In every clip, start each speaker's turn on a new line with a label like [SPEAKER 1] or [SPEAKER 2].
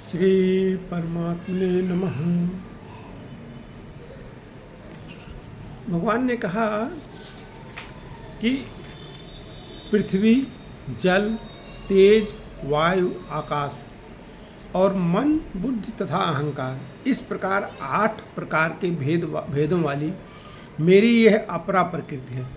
[SPEAKER 1] श्री परमात्मने नमः। भगवान ने कहा कि पृथ्वी, जल, तेज, वायु, आकाश और मन, बुद्धि तथा अहंकार, इस प्रकार 8 प्रकार के भेदों वाली मेरी यह अपरा प्रकृति है।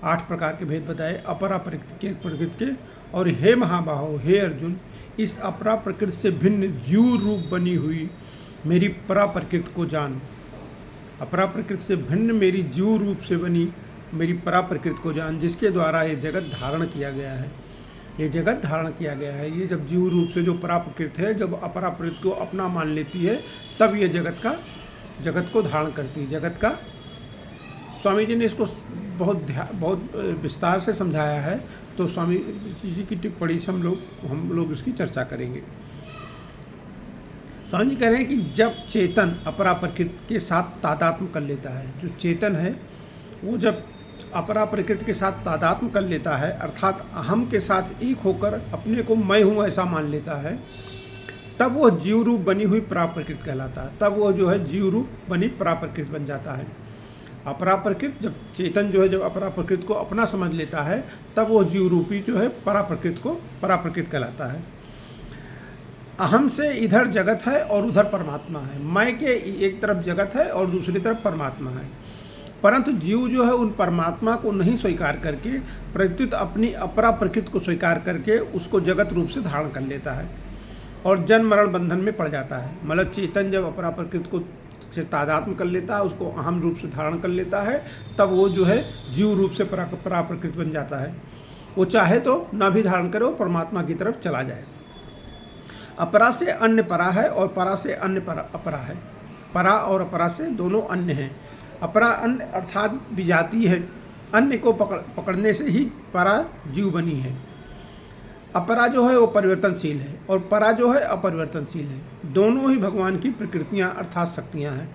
[SPEAKER 1] 8 प्रकार के भेद बताए अपरा प्रकृति के। और हे महाबाहो, हे अर्जुन, इस अपरा प्रकृति से भिन्न जीव रूप बनी हुई मेरी परा प्रकृति को जान। अपरा प्रकृति से भिन्न मेरी जीव रूप से बनी मेरी परा प्रकृति को जान, जिसके द्वारा ये जगत धारण किया गया है। ये जगत धारण किया गया है। ये जब जीव रूप से जो परा प्रकृति है, जब अपरा प्रकृति को अपना मान लेती है, तब ये जगत को धारण करती है। जगत का स्वामी जी ने इसको बहुत विस्तार से समझाया है, तो स्वामी जी की टिप्पणी से हम लोग इसकी चर्चा करेंगे। स्वामी जी कह रहे हैं कि जब चेतन अपरा प्रकृति के साथ तादात्म्य कर लेता है, जो चेतन है वो जब अपरा प्रकृति के साथ तादात्म्य कर लेता है, अर्थात अहम के साथ एक होकर अपने को मैं हूँ ऐसा मान लेता है, तब वो जीव रूप बनी हुई परा प्रकृति कहलाता है। तब वो जो है जीव रूप बनी परा प्रकृति बन जाता है। अपरा प्रकृति जब चेतन जो है जब अपरा प्रकृति को अपना समझ लेता है, तब वो जीव रूपी जो है परा प्रकृति कहलाता है। अहम से इधर जगत है और उधर परमात्मा है। मैं के एक तरफ जगत है और दूसरी तरफ परमात्मा है, परंतु जीव जो है उन परमात्मा को नहीं स्वीकार करके प्रत्युत अपनी अपरा प्रकृति को स्वीकार करके उसको जगत रूप से धारण कर लेता है और जन्म मरण बंधन में पड़ जाता है। मतलब चेतन जब अपरा प्रकृति को से तादात्म्य कर लेता है, उसको अहम रूप से धारण कर लेता है, तब वो जो है जीव रूप से परा प्रकृति बन जाता है। वो चाहे तो ना भी धारण करे, वो परमात्मा की तरफ चला जाए। अपरा से अन्य परा है और परा से अन्य अपरा है। परा और अपरा से दोनों अन्य हैं। अपरा अन्य अर्थात विजातीय है। अन्य को पकड़ने से ही परा जीव बनी है। अपरा जो है वो परिवर्तनशील है और परा जो है अपरिवर्तनशील है। दोनों ही भगवान की प्रकृतियाँ अर्थात शक्तियाँ हैं,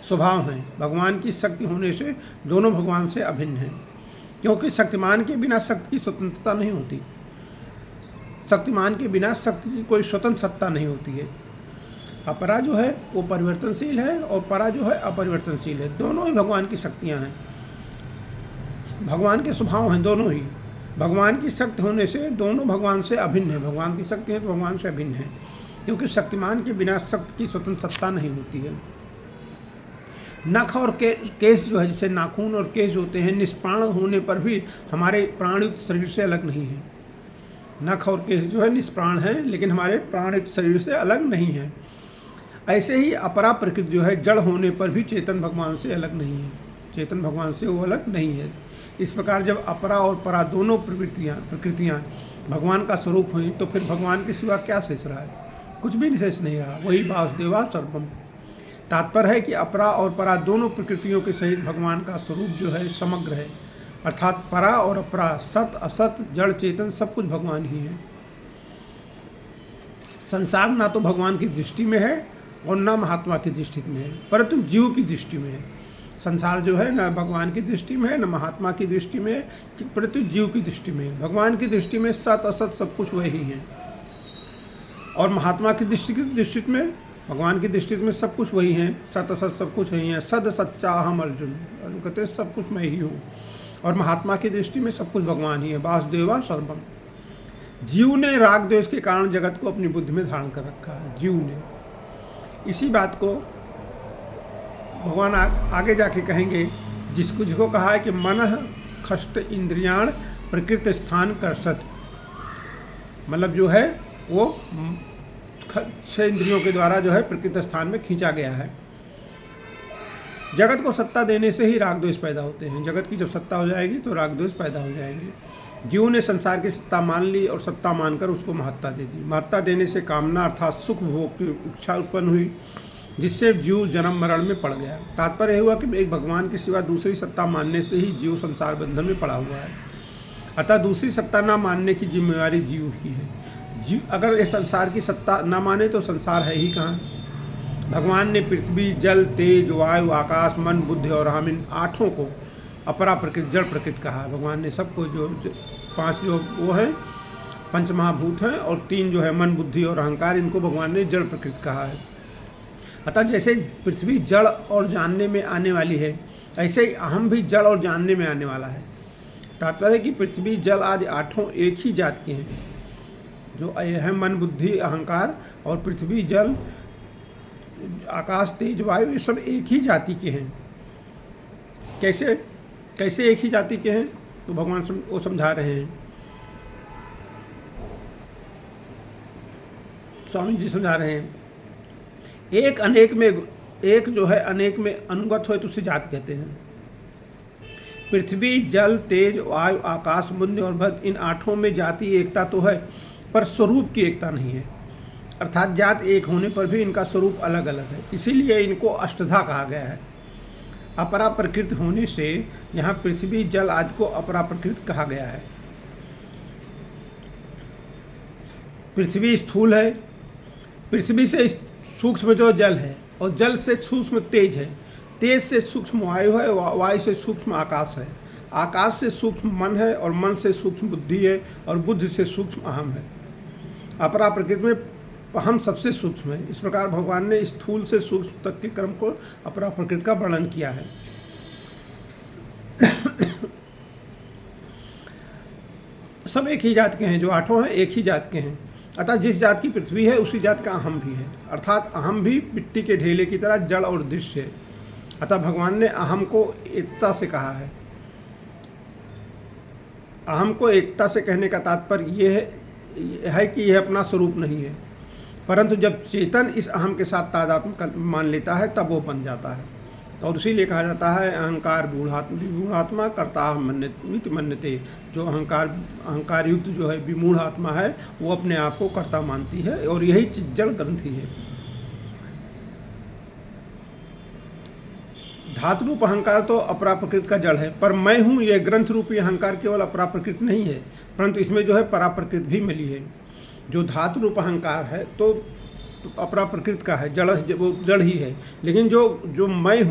[SPEAKER 1] स्वभाव हैं। भगवान की शक्ति होने से दोनों भगवान से अभिन्न हैं, क्योंकि शक्तिमान के बिना शक्ति की स्वतंत्रता नहीं होती। शक्तिमान के बिना शक्ति की कोई स्वतंत्र सत्ता नहीं होती है। अपरा जो है वो परिवर्तनशील है और परा जो है अपरिवर्तनशील है। दोनों ही भगवान की शक्तियाँ हैं, भगवान के स्वभाव हैं दोनों ही। भगवान की शक्ति होने से दोनों भगवान से अभिन्न है। भगवान की शक्ति है तो भगवान से अभिन्न है, क्योंकि शक्तिमान के बिना शक्ति की स्वतंत्र सत्ता नहीं होती है। नख और केश जो है, जैसे नाखून और केश होते हैं, निष्प्राण होने पर भी हमारे प्राणयुक्त शरीर से अलग नहीं है। नख और केश जो है निष्प्राण है, लेकिन हमारे प्राणयुक्त शरीर से अलग नहीं है। ऐसे ही अपरा प्रकृति जो है जड़ होने पर भी चेतन भगवान से अलग नहीं है। चेतन भगवान से वो अलग नहीं है। इस प्रकार जब अपरा और परा दोनों प्रकृतियाँ भगवान का स्वरूप हुई, तो फिर भगवान के सिवा क्या शेष रहा है? कुछ भी शेष नहीं रहा। वही वासुदेवा सर्वम। तात्पर्य है कि अपरा और परा दोनों प्रकृतियों के सहित भगवान का स्वरूप जो है समग्र है, अर्थात परा और अपरा, सत असत, जड़ चेतन सब कुछ भगवान ही है। संसार ना तो भगवान की दृष्टि में है और ना महात्मा की दृष्टि में है, परंतु जीव की दृष्टि में है। संसार जो है न भगवान की दृष्टि में है, न महात्मा की दृष्टि में है, परंतु जीव की दृष्टि में है। भगवान की दृष्टि में सत असत सब कुछ वही है, और महात्मा की दृष्टि में, भगवान की दृष्टि में सब कुछ वही है। सत असत सब कुछ वही है। सद सच्चा हम अर्जुन कहते हैं, सब कुछ मैं ही हूँ। और महात्मा की दृष्टि में सब कुछ भगवान ही है। वासुदेवा सर्वम। जीव ने राग द्वेष के कारण जगत को अपनी बुद्धि में धारण कर रखा है। जीव ने इसी बात को भगवान आगे जाके कहेंगे, जिसको कहा है कि मनः खष्ट इंद्रियाण प्रकृति स्थान कर्षत। मतलब जो है वो 6 इंद्रियों के द्वारा जो है प्रकृति स्थान में खींचा गया है। जगत को सत्ता देने से ही राग द्वेष पैदा होते हैं। जगत की जब सत्ता हो जाएगी तो राग द्वेष पैदा हो जाएंगे। जीव ने संसार की सत्ता मान ली और सत्ता मानकर उसको महत्ता दे दी। महत्ता देने से कामना अर्थात सुख भोग की इच्छा उत्पन्न हुई, जिससे जीव जन्म मरण में पड़ गया। तात्पर्य हुआ कि एक भगवान के सिवा दूसरी सत्ता मानने से ही जीव संसार बंधन में पड़ा हुआ है। अतः दूसरी सत्ता ना मानने की जिम्मेवारी जीव की है। जीव अगर इस संसार की सत्ता ना माने तो संसार है ही कहाँ। भगवान ने पृथ्वी, जल, तेज, वायु, आकाश, मन, बुद्धि और हम, इन 8 को अपरा प्रकृति, जड़ प्रकृति कहा। भगवान ने सबको जो 5 जो वो है पंचमहाभूत हैं, और 3 जो है मन, बुद्धि और अहंकार, इनको भगवान ने जड़ प्रकृति कहा है। अतः जैसे पृथ्वी जड़ और जानने में आने वाली है, ऐसे ही अहम भी जड़ और जानने में आने वाला है। तात्पर्य है कि पृथ्वी जल आदि 8 एक ही जात के हैं, जो है मन, बुद्धि, अहंकार, और पृथ्वी, जल, आकाश, तेज, वायु, ये सब एक ही जाति के हैं। कैसे कैसे एक ही जाति के हैं, तो भगवान वो समझा रहे हैं, स्वामी जी समझा रहे हैं। एक अनेक में, एक जो है अनेक में अनुगत हो तो उसे जात कहते हैं। पृथ्वी, जल, तेज, वायु, आकाश, बुद्धि और भद, इन 8 में जाति एकता तो है, पर स्वरूप की एकता नहीं है। अर्थात जात एक होने पर भी इनका स्वरूप अलग अलग है, इसीलिए इनको अष्टधा कहा गया है। अपरा प्रकृति होने से यहाँ पृथ्वी, जल आदि को अपरा प्रकृति कहा गया है। पृथ्वी स्थूल है, पृथ्वी से सूक्ष्म जो जल है, और जल से सूक्ष्म तेज है, तेज से सूक्ष्म वायु है, वायु से सूक्ष्म आकाश है, आकाश से सूक्ष्म मन है, और मन से सूक्ष्म बुद्धि है, और बुद्धि से सूक्ष्म अहम है। अपरा प्रकृति में अहम सबसे सूक्ष्म है। इस प्रकार भगवान ने स्थूल से सूक्ष्म तक के क्रम को अपरा प्रकृति का वर्णन किया है। सब एक ही जात के हैं, जो 8 हैं एक ही जात के हैं। अतः जिस जात की पृथ्वी है उसी जात का अहम भी है, अर्थात अहम भी मिट्टी के ढेले की तरह जड़ और दृश्य है। अतः भगवान ने अहम को एकता से कहा है। अहम को एकता से कहने का तात्पर्य यह है कि यह अपना स्वरूप नहीं है, परंतु जब चेतन इस अहम के साथ तादात्म्य मान लेता है तब वो बन जाता है। और इसीलिए कहा जाता है अहंकार विमूढ़ात्मा कर्ता मन्यते। जो अहंकार युक्त जो है विमूढ़ आत्मा है, वो अपने आप को कर्ता मानती है, और यही जड़ ग्रंथि है। धातु रूप अहंकार तो अपरा प्रकृति का जड़ है, पर मैं हूँ यह ग्रंथ रूपी अहंकार केवल अपरा प्रकृति नहीं है, परंतु इसमें जो है परा प्रकृति भी मिली है। जो धातु रूप अहंकार है तो अपरा प्रकृति का है, जड़, वो जड़ ही है। लेकिन जो मैं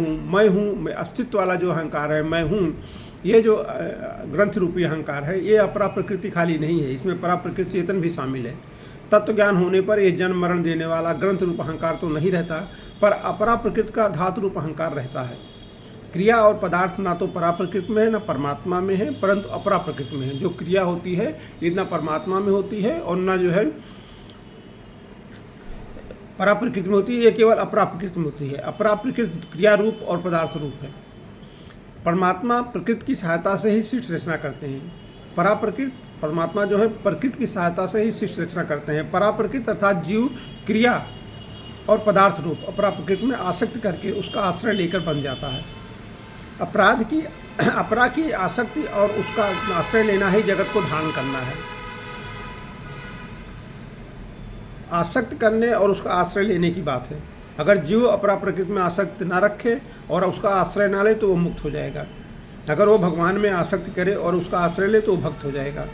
[SPEAKER 1] हूँ अस्तित्व वाला जो अहंकार है, मैं हूँ, ये जो ग्रंथ रूपी अहंकार है, ये अपरा प्रकृति खाली नहीं है, इसमें परा प्रकृति चेतन भी शामिल है। तत्व ज्ञान होने पर ये जन्म मरण देने वाला ग्रंथ रूप अहंकार तो नहीं रहता, पर अपरा प्रकृति का धातु रूप अहंकार रहता है। क्रिया और पदार्थ ना तो परा प्रकृति में है ना परमात्मा में है, परंतु अपरा प्रकृति में है। जो क्रिया होती है ये ना परमात्मा में होती है और ना जो है परा प्रकृति में होती है, ये केवल अपरा प्रकृति में होती है। अपरा प्रकृति क्रिया रूप और पदार्थ रूप है। परमात्मा प्रकृति की सहायता से ही सृष्टि रचना करते हैं। परा प्रकृति, परमात्मा जो है प्रकृति की सहायता से ही सृष्टि रचना करते हैं। परा प्रकृति अर्थात जीव क्रिया और पदार्थ रूप अपरा प्रकृति में आसक्त करके उसका आश्रय लेकर बन जाता है। अपरा की आसक्ति और उसका आश्रय लेना ही जगत को धारण करना है। आसक्त करने और उसका आश्रय लेने की बात है। अगर जीव अपरा प्रकृति में आसक्त ना रखे और उसका आश्रय ना ले तो वो मुक्त हो जाएगा। अगर वो भगवान में आसक्ति करे और उसका आश्रय ले तो वो भक्त हो जाएगा।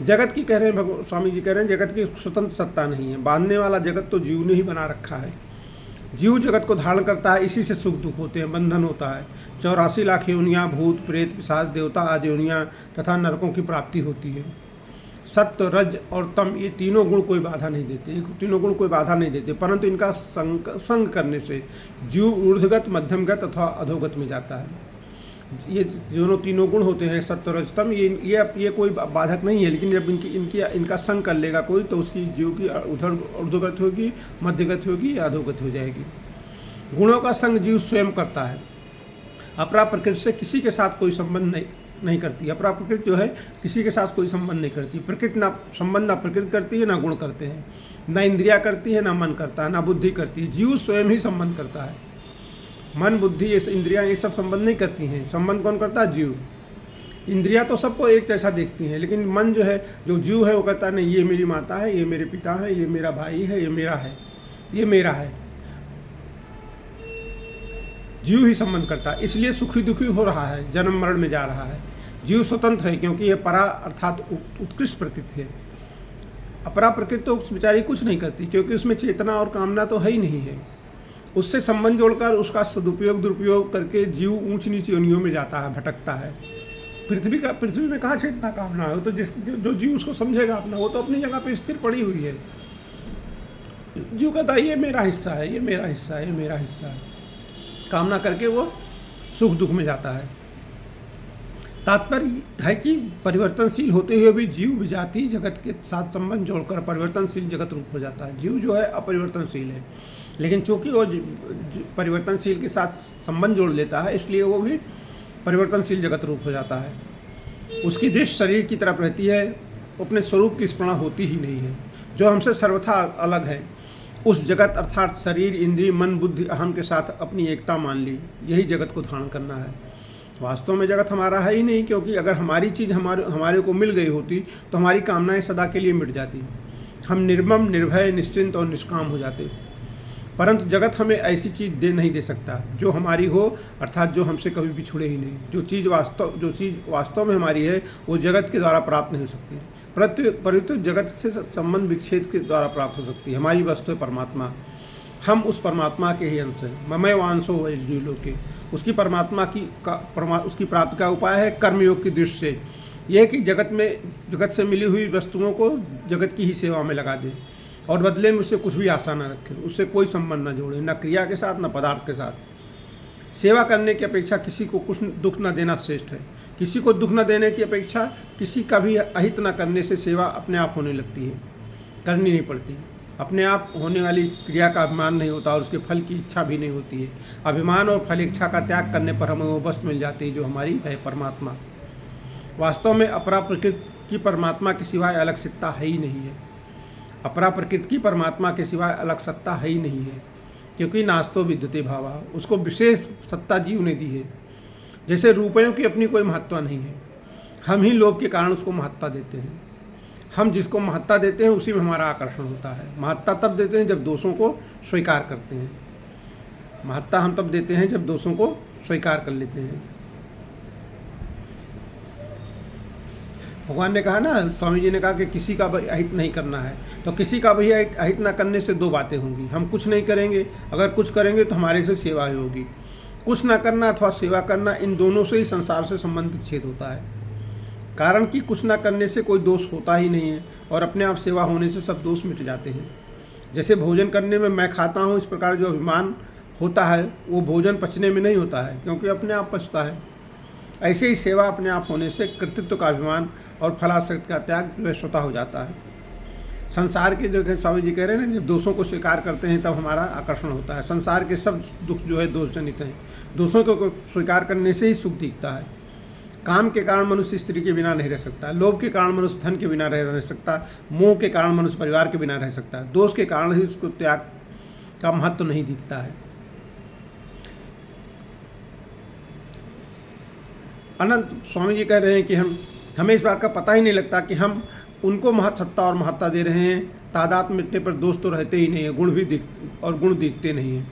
[SPEAKER 1] जगत की कह रहे हैं स्वामी जी कह रहे हैं, जगत की स्वतंत्र सत्ता नहीं है। बांधने वाला जगत तो जीव ने ही बना रखा है। जीव जगत को धारण करता है, इसी से सुख दुख होते हैं, बंधन होता है। 84 लाख योनियाँ, भूत प्रेत पिशाच देवता आदि योनियाँ तथा नरकों की प्राप्ति होती है। सत्य, रज और तम ये तीनों गुण कोई बाधा नहीं देते, परंतु इनका संग करने से जीव ऊर्ध्वगत, मध्यमगत अथवा अधोगत में जाता है। ये दोनों तीनों गुण होते हैं सत्य, रज, तम, ये कोई बाधक नहीं है। लेकिन जब इनका संग कर लेगा कोई तो उसकी जीव की उधर ऊर्ध्वगत होगी, मध्यगत होगी या अधोगत हो जाएगी। गुणों का संग जीव स्वयं करता है। अपरा प्रकृति से किसी के साथ कोई संबंध नहीं करती। अपरा प्रकृति जो है किसी के साथ कोई संबंध नहीं करती। प्रकृति ना संबंध ना प्रकृति करती है ना गुण करते हैं, ना इंद्रिया करती है ना मन करता है, ना बुद्धि करती है। जीव स्वयं ही संबंध करता है। मन, बुद्धि, ये इंद्रियां ये सब संबंध नहीं करती हैं। संबंध कौन करता है? जीव। इंद्रियां तो सबको एक जैसा देखती हैं, लेकिन मन जो है, जो जीव है, वो कहता है नहीं ये मेरी माता है, ये मेरे पिता है, ये मेरा भाई है, ये मेरा है, ये मेरा है। जीव ही संबंध करता है, इसलिए सुखी दुखी हो रहा है, जन्म मरण में जा रहा है। जीव स्वतंत्र है क्योंकि ये परा अर्थात उत्कृष्ट प्रकृति है। अपरा प्रकृति तो उस बेचारी कुछ नहीं करती क्योंकि उसमें चेतना और कामना तो है ही नहीं है। उससे संबंध जोड़कर उसका सदुपयोग दुरुपयोग करके जीव ऊंच नीच योनियों में जाता है, भटकता है। पृथ्वी में कहाँ चेतना कामना है? वो तो जो जीव उसको समझेगा अपना, वो तो अपनी जगह पे स्थिर पड़ी हुई है। जीव कहता है ये मेरा हिस्सा है, ये मेरा हिस्सा है, ये मेरा हिस्सा है, कामना करके वो सुख दुख में जाता है। तात्पर्य है कि परिवर्तनशील होते हुए भी जीव विजातीय जगत के साथ संबंध जोड़कर परिवर्तनशील जगत रूप हो जाता है। जीव जो है अपरिवर्तनशील है, लेकिन चूंकि वो परिवर्तनशील के साथ संबंध जोड़ लेता है, इसलिए वो भी परिवर्तनशील जगत रूप हो जाता है। उसकी दृष्टि शरीर की तरफ रहती है, अपने स्वरूप की स्मरण होती ही नहीं है। जो हमसे सर्वथा अलग है, उस जगत अर्थात शरीर, इंद्रिय, मन, बुद्धि, अहम के साथ अपनी एकता मान ली, यही जगत को धारण करना है। वास्तव में जगत हमारा है ही नहीं, क्योंकि अगर हमारी चीज़ हमारे को मिल गई होती तो हमारी कामनाएं सदा के लिए मिट जाती, हम निर्मम, निर्भय, निश्चिंत और निष्काम हो जाते। परंतु जगत हमें ऐसी चीज़ नहीं दे सकता जो हमारी हो, अर्थात जो हमसे कभी भी छुड़े ही नहीं। जो चीज़ वास्तव में हमारी है वो जगत के द्वारा प्राप्त नहीं हो सकती, परंतु जगत से संबंध विच्छेद के द्वारा प्राप्त हो सकती है। हमारी वस्तु है परमात्मा, हम उस परमात्मा के ही अंश हैं। ममय वांशो वै जीवलोके, उसकी उसकी प्राप्ति का उपाय है कर्मयोग की दृष्टि से यह कि जगत से मिली हुई वस्तुओं को जगत की ही सेवा में लगा दे और बदले में उससे कुछ भी आशा न रखे, उससे कोई संबंध न जोड़े, न क्रिया के साथ न पदार्थ के साथ। सेवा करने की अपेक्षा किसी को कुछ दुख न देना श्रेष्ठ है। किसी को दुख न देने की अपेक्षा किसी का भी अहित न करने से सेवा अपने आप होने लगती है, करनी नहीं पड़ती। अपने आप होने वाली क्रिया का अभिमान नहीं होता और उसके फल की इच्छा भी नहीं होती है। अभिमान और फल इच्छा का त्याग करने पर हमें वो वस्तु मिल जाती है जो हमारी है, परमात्मा। वास्तव में अपरा प्रकृति की परमात्मा के सिवाय अलग सत्ता है ही नहीं है। अपरा प्रकृति की परमात्मा के सिवाय अलग सत्ता है ही नहीं है, क्योंकि नास्तो विद्यते भावा, उसको विशेष सत्ता जीव ने दी है। जैसे रुपयों की अपनी कोई महत्ता नहीं है, हम ही लोभ के कारण उसको महत्ता देते हैं। हम जिसको महत्ता देते हैं उसी में हमारा आकर्षण होता है। महत्ता तब देते हैं जब दोषों को स्वीकार करते हैं। महत्ता हम तब देते हैं जब दोषों को स्वीकार कर लेते हैं। भगवान ने कहा ना, स्वामी जी ने कहा कि किसी का भी अहित नहीं करना है। तो किसी का भी अहित ना करने से दो बातें होंगी। हम कुछ नहीं करेंगे, अगर कुछ करेंगे तो हमारे से सेवा ही होगी। कुछ ना करना अथवा सेवा करना, इन दोनों से ही संसार से संबंध विच्छेद होता है। कारण कि कुछ ना करने से कोई दोष होता ही नहीं है और अपने आप सेवा होने से सब दोष मिट जाते हैं। जैसे भोजन करने में मैं खाता हूँ, इस प्रकार जो अभिमान होता है वो भोजन पचने में नहीं होता है, क्योंकि अपने आप पचता है। ऐसे ही सेवा अपने आप होने से कृतित्व का अभिमान और फलासक्ति का त्याग जो है स्वतः हो जाता है। संसार के जो है स्वामी जी कह रहे हैं ना, जब दोषों को स्वीकार करते हैं तब हमारा आकर्षण होता है। संसार के सब दुख जो है दोष जनित हैं। दोषों को स्वीकार करने से ही सुख दिखता है। काम के कारण मनुष्य स्त्री के बिना नहीं रह सकता, लोभ के कारण मनुष्य धन के बिना रह सकता, मोह के कारण मनुष्य परिवार के बिना रह सकता है, दोष के कारण ही उसको त्याग का महत्व नहीं दिखता है। अनंत स्वामी जी कह रहे हैं कि हमें इस बात का पता ही नहीं लगता कि हम उनको महत्ता और महत्ता दे रहे हैं। तादाद मिटने पर दोष तो रहते ही नहीं है, गुण दिखते नहीं हैं।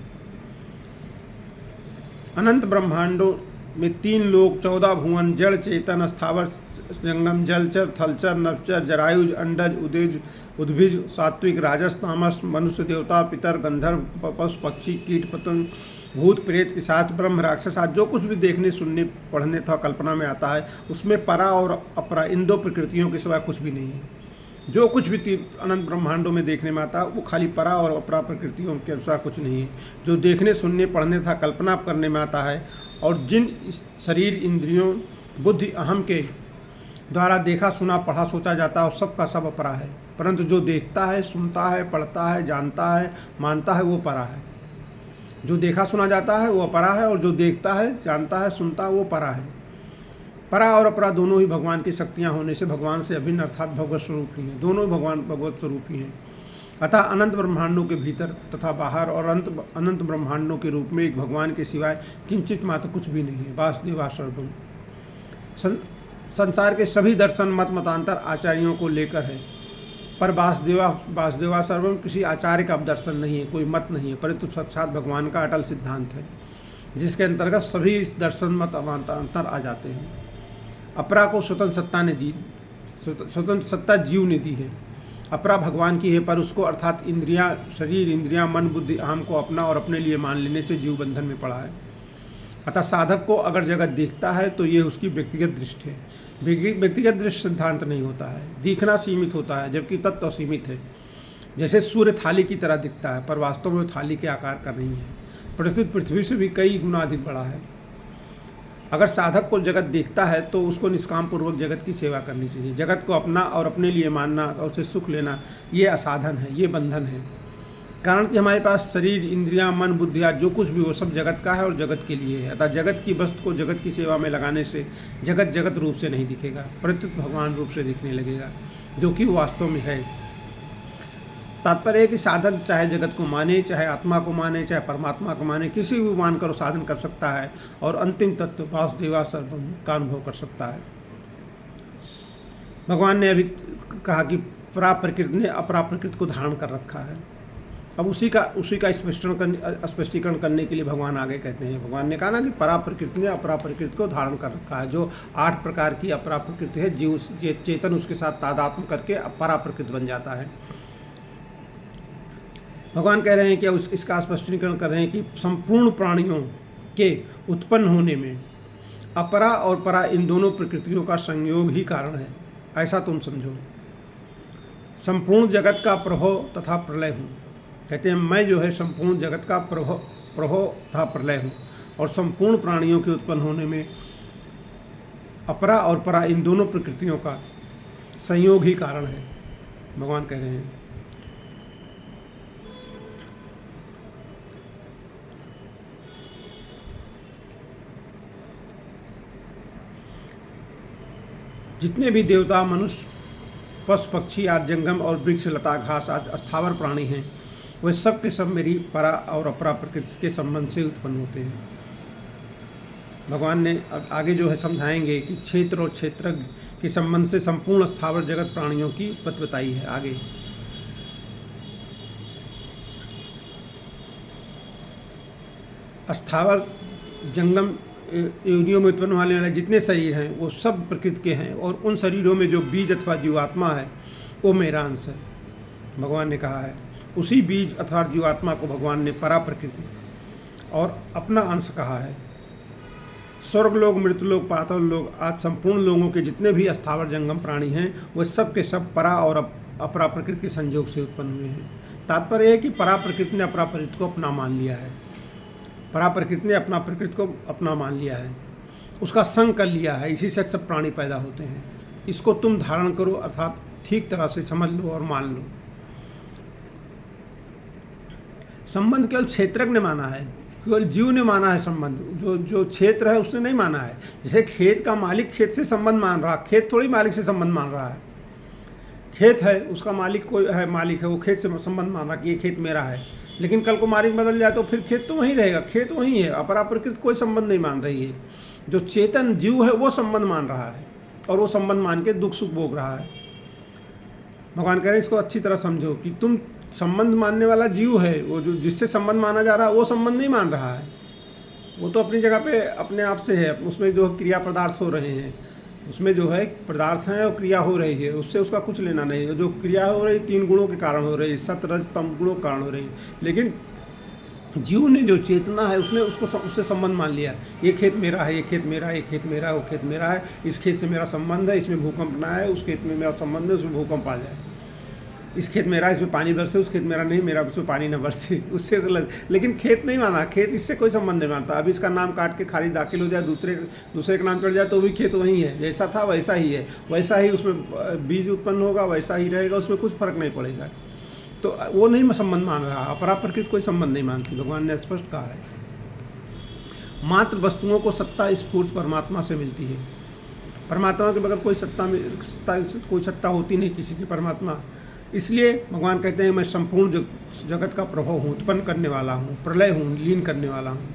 [SPEAKER 1] अनंत ब्रह्मांडों में 3 लोक, 14 भुवन, जड़ चेतन, स्थावर जंगम, जलचर, थलचर, नवचर, जरायुज, अंडज, उद्भिज, सात्विक, राजस, तामस, मनुष्य, देवता, पितर, गंधर्व, पशु, पक्षी, कीट, पतंग, भूत, प्रेत, पिशाच, ब्रह्म, राक्षस आदि जो कुछ भी देखने, सुनने, पढ़ने तथा कल्पना में आता है, उसमें परा और अपरा इन 2 प्रकृतियों के सिवा कुछ भी नहीं है। जो कुछ भी अनंत ब्रह्मांडों में देखने में आता है वो खाली परा और अपरा प्रकृतियों के अनुसार कुछ नहीं है। जो देखने, सुनने, पढ़ने तथा कल्पना करने में आता है और जिन शरीर, इंद्रियों, बुद्धि, अहम के द्वारा देखा, सुना, पढ़ा, सोचा जाता है, सब का सब अपरा है। परंतु जो देखता है, सुनता है, पढ़ता है, जानता है, मानता है, वो परा है। जो देखा सुना जाता है वो अपरा है और जो देखता है, जानता है, सुनता है, वो परा है। परा और अपरा दोनों ही भगवान की शक्तियाँ होने से भगवान से अभिन्न अर्थात भगवत स्वरूप ही हैं। दोनों भगवान भगवत स्वरूप ही हैं। अतः अनंत ब्रह्मांडों के भीतर तथा बाहर और अनंत ब्रह्मांडों के रूप में एक भगवान के सिवाय किंचित मात्र कुछ भी नहीं है। वासुदेवा सर्वम। संसार के सभी दर्शन मत मतांतर आचार्यों को लेकर है, पर वासुदेवा सर्वम किसी आचार्य का दर्शन नहीं है, कोई मत नहीं है, परंतु साक्षात भगवान का अटल सिद्धांत है, जिसके अंतर्गत सभी दर्शन मत मतांतर आ जाते हैं। अपरा को स्वतंत्र सत्ता जीव ने दी है। अपरा भगवान की है, पर उसको अर्थात शरीर, इंद्रियां, मन, बुद्धि, अहम को अपना और अपने लिए मान लेने से जीव बंधन में पड़ा है। अतः साधक को अगर जगत दिखता है तो ये उसकी व्यक्तिगत दृष्टि है। व्यक्तिगत दृष्टि सिद्धांत नहीं होता है, दिखना सीमित होता है जबकि तत्व सीमित है। जैसे सूर्य थाली की तरह दिखता है पर वास्तव में थाली के आकार का नहीं है, पृथ्वी से भी कई गुना अधिक बड़ा है। अगर साधक को जगत देखता है तो उसको निष्काम पूर्वक जगत की सेवा करनी चाहिए। जगत को अपना और अपने लिए मानना और उसे सुख लेना ये असाधन है, ये बंधन है। कारण कि हमारे पास शरीर, इंद्रियां, मन, बुद्धियाँ जो कुछ भी वो सब जगत का है और जगत के लिए है। अतः जगत की वस्तु को जगत की सेवा में लगाने से जगत जगत रूप से नहीं दिखेगा, प्रत्युत भगवान रूप से दिखने लगेगा, जो कि वास्तव में है। तात्पर्य है कि साधक चाहे जगत को माने, चाहे आत्मा को माने, चाहे परमात्मा को माने, किसी भी मानकर साधन कर सकता है और अंतिम तत्व वासुदेवा सर्वम का अनुभव कर सकता है। भगवान ने अभी कहा कि परा प्रकृति ने अपरा प्रकृति को धारण कर रखा है। अब उसी का स्पष्टीकरण करने के लिए भगवान आगे कहते हैं। भगवान ने कहा ना कि परा प्रकृति ने अपरा प्रकृति को धारण कर रखा है। जो 8 प्रकार की अपरा प्रकृति है, जीव चेतन उसके साथ तादात्म्य करके परा प्रकृति बन जाता है। भगवान कह रहे हैं कि इसका स्पष्टीकरण कर रहे हैं कि संपूर्ण प्राणियों के उत्पन्न होने में अपरा और परा इन दोनों प्रकृतियों का संयोग ही कारण है, ऐसा तुम समझो। संपूर्ण जगत का प्रभव तथा प्रलय हूँ। कहते हैं मैं जो है संपूर्ण जगत का प्रभव तथा प्रलय हूँ और संपूर्ण प्राणियों के उत्पन्न होने में अपरा और परा इन दोनों प्रकृतियों का संयोग ही कारण है, भगवान कह रहे हैं। जितने भी देवता, मनुष्य, पशु, पक्षी आदि, जंगम और वृक्ष, लता, घास आदि स्थावर प्राणी हैं, वे सब के सब मेरी परा और अपरा प्रकृति के संबंध से उत्पन्न होते हैं। भगवान ने आगे जो है समझाएंगे कि क्षेत्र और क्षेत्रज्ञ के संबंध से संपूर्ण स्थावर जगत प्राणियों की उत्पत्ति बताई है। आगे स्थावर, जंगम योनियों में उत्पन्न होने वाले जितने शरीर हैं वो सब प्रकृति के हैं और उन शरीरों में जो बीज अथवा जीवात्मा है वो मेरा अंश है, भगवान ने कहा है। उसी बीज अथवा जीवात्मा को भगवान ने परा प्रकृति और अपना अंश कहा है। स्वर्गलोक, मृतलोक, पाताल लोक आज संपूर्ण लोगों के जितने भी स्थावर जंगम प्राणी हैं वे सब के सब परा और अपरा प्रकृति के संयोग से उत्पन्न हुए हैं। तात्पर्य है कि परा प्रकृति ने अपरा प्रकृति को अपना मान लिया है। परा प्रकृति ने अपना प्रकृति को अपना मान लिया है, उसका संग कर लिया है। इसी से सब प्राणी पैदा होते हैं। इसको तुम धारण करो, अर्थात ठीक तरह से समझ लो और मान लो। संबंध केवल क्षेत्रज्ञ ने माना है, केवल जीव ने माना है संबंध। जो क्षेत्र है उसने नहीं माना है। जैसे खेत का मालिक खेत से संबंध मान रहा, खेत थोड़ी मालिक से संबंध मान रहा है। खेत है, उसका मालिक कोई है, मालिक है, वो खेत से संबंध मान रहा कि ये खेत मेरा है। लेकिन कल को मालिक बदल जाए तो फिर खेत तो वहीं रहेगा, खेत वहीं है। अपरा प्रकृति कोई संबंध नहीं मान रही है। जो चेतन जीव है वो संबंध मान रहा है और वो संबंध मान के दुख सुख भोग रहा है। भगवान कह रहे हैं इसको अच्छी तरह समझो कि तुम संबंध मानने वाला जीव है, वो जो जिससे संबंध माना जा रहा है वो संबंध नहीं मान रहा है। वो तो अपनी जगह पे अपने आप से है। उसमें जो क्रिया पदार्थ हो रहे हैं, उसमें जो है पदार्थ हैं और क्रिया हो रही है, उससे उसका कुछ लेना नहीं है। जो क्रिया हो रही 3 गुणों के कारण हो रही है, सत रज तम गुणों के कारण हो रही है। लेकिन जीव ने जो चेतना है उसने उससे संबंध मान लिया। ये खेत मेरा है, ये खेत मेरा है, ये खेत मेरा है, वो खेत मेरा है, इस खेत से मेरा संबंध है, इसमें भूकंप ना आए, उस खेत में मेरा संबंध है, उसमें भूकंप आ जाए। इस खेत मेरा, इसमें पानी बरसे, उस खेत मेरा नहीं, मेरा उसमें पानी न बरसे, उससे गलत। लेकिन खेत नहीं माना, खेत इससे कोई संबंध नहीं मानता। अभी इसका नाम काट के खारिज दाखिल हो जाए, दूसरे का नाम चढ़ जाए तो भी खेत वही है, जैसा था वैसा ही है, वैसा ही उसमें बीज उत्पन्न होगा, वैसा ही रहेगा, उसमें कुछ फर्क नहीं पड़ेगा। तो वो नहीं संबंध मान रहा। अपरा प्रकृति कोई संबंध नहीं मानती, भगवान ने स्पष्ट कहा है। मात्र वस्तुओं को सत्ता स्फूर्त परमात्मा से मिलती है। परमात्मा के बगैर कोई सत्ता होती नहीं किसी की, परमात्मा। इसलिए भगवान कहते हैं मैं संपूर्ण जगत का प्रभव हूँ, उत्पन्न करने वाला हूँ, प्रलय हूँ, लीन करने वाला हूँ।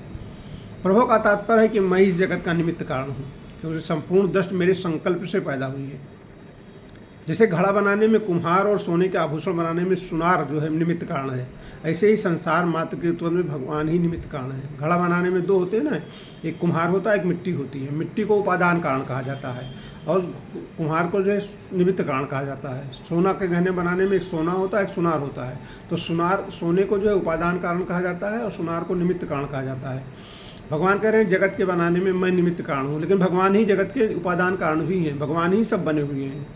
[SPEAKER 1] प्रभव का तात्पर्य है कि मैं इस जगत का निमित्त कारण हूँ, क्योंकि संपूर्ण दृष्टि मेरे संकल्प से पैदा हुई है। जैसे घड़ा बनाने में कुम्हार और सोने के आभूषण बनाने में सुनार जो है निमित्त कारण है, ऐसे ही संसार मात्र के उत्पन्न में भगवान ही निमित्त कारण है। घड़ा बनाने में 2 होते हैं ना, एक कुम्हार होता है, एक मिट्टी होती है। मिट्टी को उपादान कारण कहा जाता है और कुम्हार को जो है निमित्त कारण कहा जाता है। सोना के गहने बनाने में एक सोना होता है, एक सुनार होता है। तो सोने को जो है उपादान कारण कहा जाता है और सुनार को निमित्त कारण कहा जाता है। भगवान कह रहे हैं जगत के बनाने में मैं निमित्त कारण हूँ, लेकिन भगवान ही जगत के उपादान कारण भी हैं, भगवान ही सब बने हुए हैं,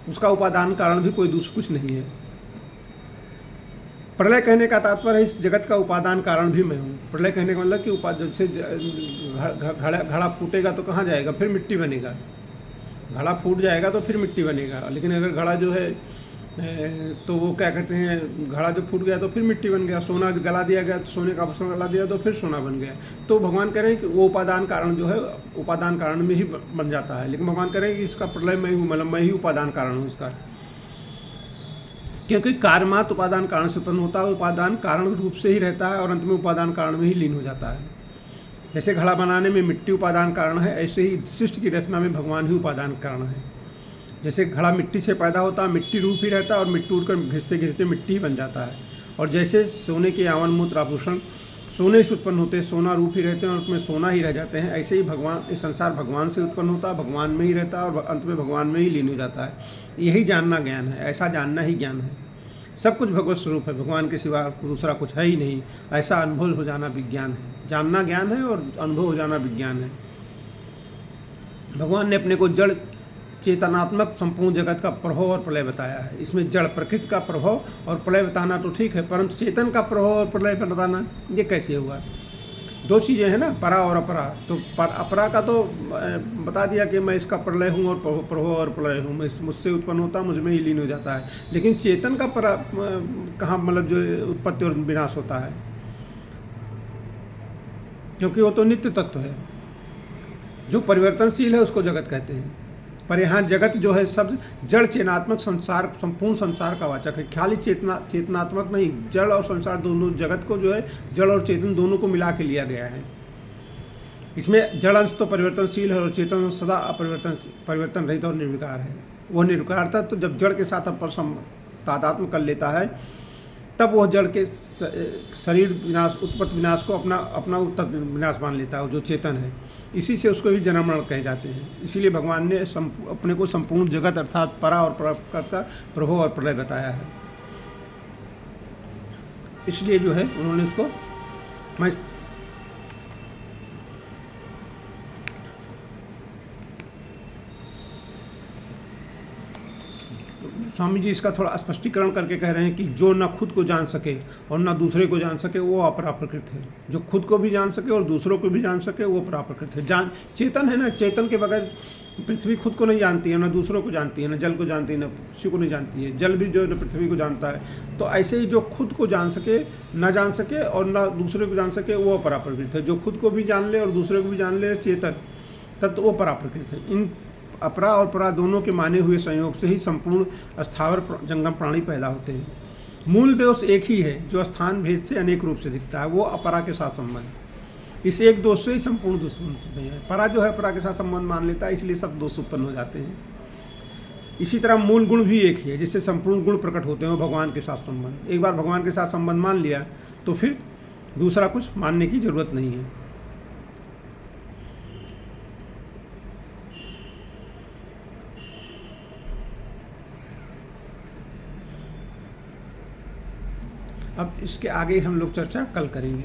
[SPEAKER 1] उसका उपादान कारण भी कोई दूसरा कुछ नहीं है। प्रलय कहने का तात्पर्य है इस जगत का उपादान कारण भी मैं हूँ। प्रलय कहने का मतलब कि जैसे घड़ा फूटेगा तो कहाँ जाएगा, फिर मिट्टी बनेगा। घड़ा फूट जाएगा तो फिर मिट्टी बनेगा, लेकिन अगर घड़ा जो है तो वो क्या कहते हैं, घड़ा जब फूट गया तो फिर मिट्टी बन गया। सोना गला दिया गया तो सोने का आभूषण गला दिया तो फिर सोना बन गया। तो भगवान कह रहे हैं कि वो उपादान कारण जो है उपादान कारण में ही बन जाता है, लेकिन भगवान कह रहे हैं कि इसका प्रलय मैं हूँ, मतलब मैं ही उपादान कारण हूँ इसका। क्योंकि कार्यमात्र उपादान कारण से उत्पन्न होता है, उपादान कारण रूप से ही रहता है और अंत में उपादान कारण में ही लीन हो जाता है। जैसे घड़ा बनाने में मिट्टी उपादान कारण है, ऐसे ही सृष्टि की रचना में भगवान ही उपादान कारण है। जैसे घड़ा मिट्टी से पैदा होता है, मिट्टी रूप ही रहता है और मिट्टी उड़कर घिसते घिसते मिट्टी ही बन जाता है। और जैसे सोने के यावन मूत्र आभूषण सोने से उत्पन्न होते हैं, सोना रूप ही रहते हैं और उसमें सोना ही रह जाते हैं, ऐसे ही भगवान, इस संसार भगवान से उत्पन्न होता है, भगवान में ही रहता है और अंत में भगवान में ही लीन हो जाता है। यही जानना ज्ञान है, ऐसा जानना ही ज्ञान है। सब कुछ भगवत स्वरूप है, भगवान के सिवा दूसरा कुछ है ही नहीं, ऐसा अनुभव हो जाना विज्ञान है। जानना ज्ञान है और अनुभव हो जाना विज्ञान है। भगवान ने अपने को जड़ चेतनात्मक संपूर्ण जगत का प्रभाव और प्रलय बताया है। इसमें जड़ प्रकृति का प्रभाव और प्रलय बताना तो ठीक है, परंतु चेतन का प्रभाव और प्रलय बताना ये कैसे हुआ? दो चीज़ें हैं ना, परा और अपरा। तो अपरा का तो बता दिया कि मैं इसका प्रलय हूँ और प्रभाव और प्रलय हूँ, मैं मुझसे उत्पन्न होता मुझ में ही लीन हो जाता है। लेकिन चेतन का परा कहाँ, मतलब जो उत्पत्ति और विनाश होता है, क्योंकि वो तो नित्य तत्व है। जो परिवर्तनशील है उसको जगत कहते हैं। पर यहाँ जगत जो है सब जड़ चेतनात्मक संसार, संपूर्ण संसार का वाचक है। खाली चेतनात्मक नहीं, जड़ और संसार दोनों, जगत को जो है जड़ और चेतन दोनों को मिला के लिया गया है। इसमें जड़ अंश तो परिवर्तनशील है और चेतन सदा परिवर्तन रहित और निर्विकार है। वह निर्विकार था, तो जब जड़ के साथ तादात्म्य कर लेता है तब वह जड़ के शरीर विनाश, उत्पत्ति विनाश को अपना उत्पत्ति विनाश मान लेता है, जो चेतन है। इसी से उसको भी जन्म मरण कहे जाते हैं। इसीलिए भगवान ने अपने को संपूर्ण जगत अर्थात परा और प्रकृति का प्रभाव और प्रलय बताया है। इसलिए जो है उन्होंने उसको, मैं स्वामी जी इसका थोड़ा स्पष्टीकरण करके कह रहे हैं कि जो न खुद को जान सके और न दूसरे को जान सके वो अपराप्रकृत है। जो खुद को भी जान सके और दूसरों को भी जान सके वो अपराप्रकृत है। चेतन है ना, चेतन के बगैर पृथ्वी खुद को नहीं जानती है, न दूसरों को जानती है, न जल को जानती है, न किसी को नहीं जानती है। जल भी जो है पृथ्वी को जानता है। तो ऐसे ही जो खुद को जान सके, न जान सके और न दूसरे को जान सके वो अपराप्रकृत है। जो खुद को भी जान ले और दूसरे को भी जान ले चेतन, तब तो वो पराप्रकृत है। इन अपरा और परा दोनों के माने हुए संयोग से ही संपूर्ण स्थावर जंगम प्राणी पैदा होते हैं। मूल दोष एक ही है जो स्थान भेद से अनेक रूप से दिखता है, वो अपरा के साथ संबंध। इस एक दोष से ही संपूर्ण दोष उत्पन्न होते हैं। परा जो है परा के साथ संबंध मान लेता है, इसलिए सब दोष उत्पन्न हो जाते हैं। इसी तरह मूल गुण भी एक ही है, जिससे संपूर्ण गुण प्रकट होते हैं, भगवान के साथ संबंध। एक बार भगवान के साथ संबंध मान लिया तो फिर दूसरा कुछ मानने की जरूरत नहीं है। अब इसके आगे हम लोग चर्चा कल करेंगे।